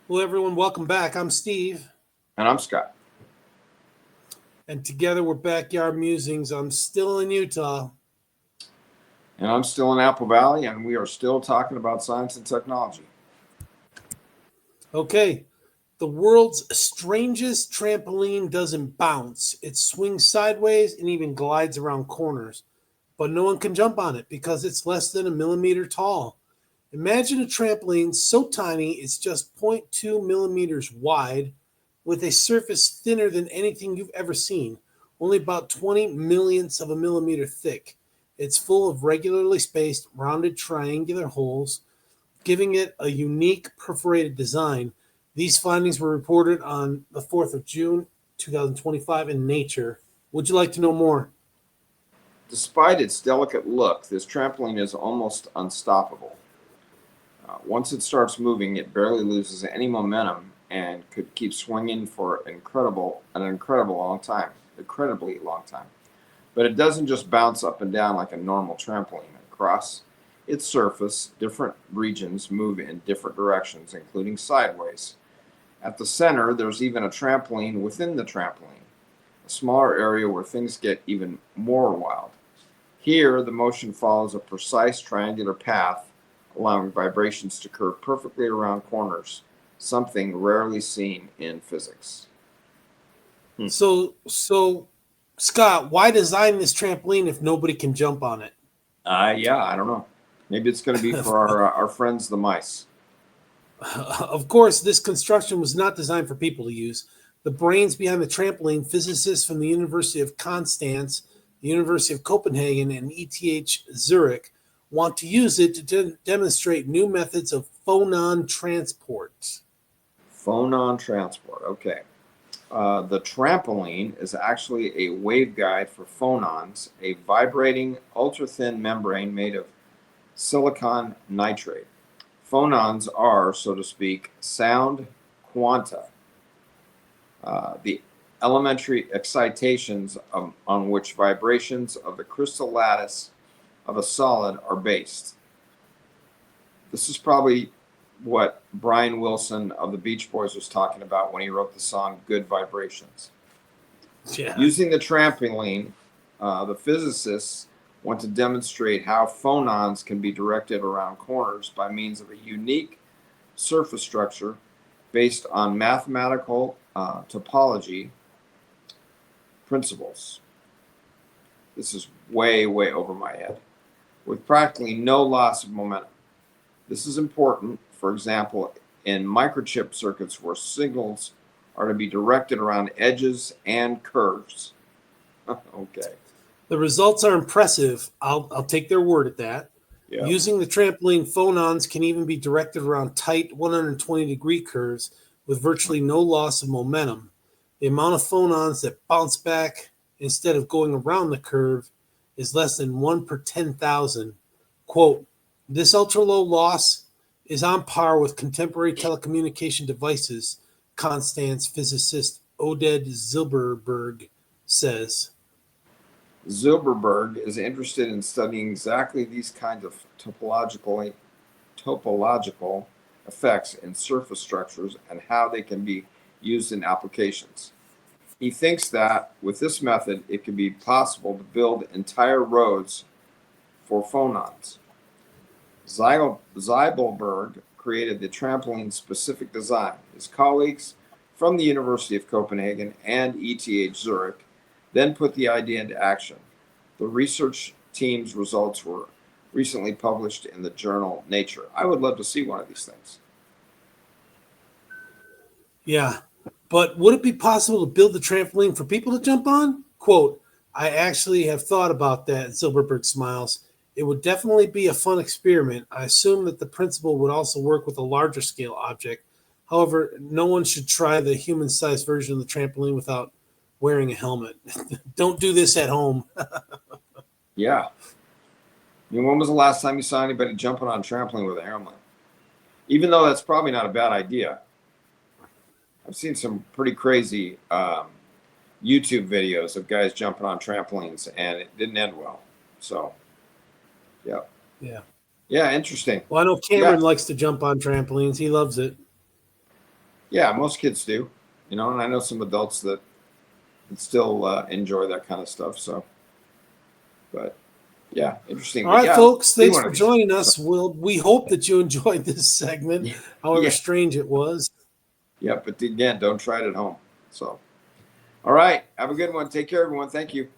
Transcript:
Hello, everyone. Welcome back. I'm Steve, And I'm Scott. and together we're Backyard Musings. I'm still in Utah. And I'm still in Apple Valley, and we are still talking about science and technology. Okay, the world's strangest trampoline doesn't bounce. It swings sideways and even glides around corners, but no one can jump on it because it's less than a millimeter tall. Imagine a trampoline so tiny it's just zero point 0.2 millimeters wide, with a surface thinner than anything you've ever seen, only about 20 millionths of a millimeter thick. It's full of regularly spaced, rounded triangular holes, giving it a unique perforated design. These findings were reported on the 4th of June, 2025 in Nature. Would you like to know more? Despite its delicate look, this trampoline is almost unstoppable. Once it starts moving, it barely loses any momentum and could keep swinging for an incredibly long time. But it doesn't just bounce up and down like a normal trampoline. Across its surface, different regions move in different directions, including sideways. At the center, there's even a trampoline within the trampoline, a smaller area where things get even more wild. Here, the motion follows a precise triangular path, allowing vibrations to curve perfectly around corners, something rarely seen in physics. So, Scott, why design this trampoline if nobody can jump on it? Yeah, I don't know. Maybe it's going to be for our friends, the mice. Of course, this construction was not designed for people to use. The brains behind the trampoline, physicists from the University of Constance, the University of Copenhagen, and ETH Zurich, want to use it to demonstrate new methods of phonon transport. Phonon transport. Okay. The trampoline is actually a waveguide for phonons, a vibrating, ultra thin membrane made of silicon nitride. Phonons are, so to speak, sound quanta, the elementary excitations on which vibrations of the crystal lattice of a solid are based. This is probably what Brian Wilson of the Beach Boys was talking about when he wrote the song Good Vibrations. Yeah. Using the trampoline, the physicists want to demonstrate how phonons can be directed around corners by means of a unique surface structure based on mathematical topology principles. This is way over my head, with practically no loss of momentum. This is important, for example, in microchip circuits where signals are to be directed around edges and curves. Okay. The results are impressive. I'll take their word at that. Yeah. Using the trampoline, phonons can even be directed around tight 120-degree curves with virtually no loss of momentum. The amount of phonons that bounce back instead of going around the curve is less than 1 per 10,000. Quote, this ultra low loss is on par with contemporary telecommunication devices, Constance physicist Oded Zilberberg says. Zilberberg is interested in studying exactly these kinds of topological effects in surface structures and how they can be used in applications. He thinks that with this method, it could be possible to build entire roads for phonons. Zibelberg created the trampoline-specific design. His colleagues from the University of Copenhagen and ETH Zurich then put the idea into action. The research team's results were recently published in the journal Nature. I would love to see one of these things. Yeah, but would it be possible to build the trampoline for people to jump on? Quote, I actually have thought about that, Silverberg smiles. It would definitely be a fun experiment. I assume that the principle would also work with a larger scale object. However, no one should try the human sized version of the trampoline without wearing a helmet. Don't do this at home. Yeah. I mean, when was the last time you saw anybody jumping on a trampoline with a helmet? Even though that's probably not a bad idea. I've seen some pretty crazy YouTube videos of guys jumping on trampolines, and it didn't end well. So, yeah. Yeah. Yeah, interesting. Well, I know Cameron likes to jump on trampolines. He loves it. Yeah, most kids do, and I know some adults that still enjoy that kind of stuff. So, but yeah, interesting. All But right, yeah, I'd love folks, to see thanks one for of these. joining So, us. We hope that you enjoyed this segment, however yeah, strange it was. yeah, but again, don't try it at home. So, all right, have a good one. Take care, everyone. Thank you.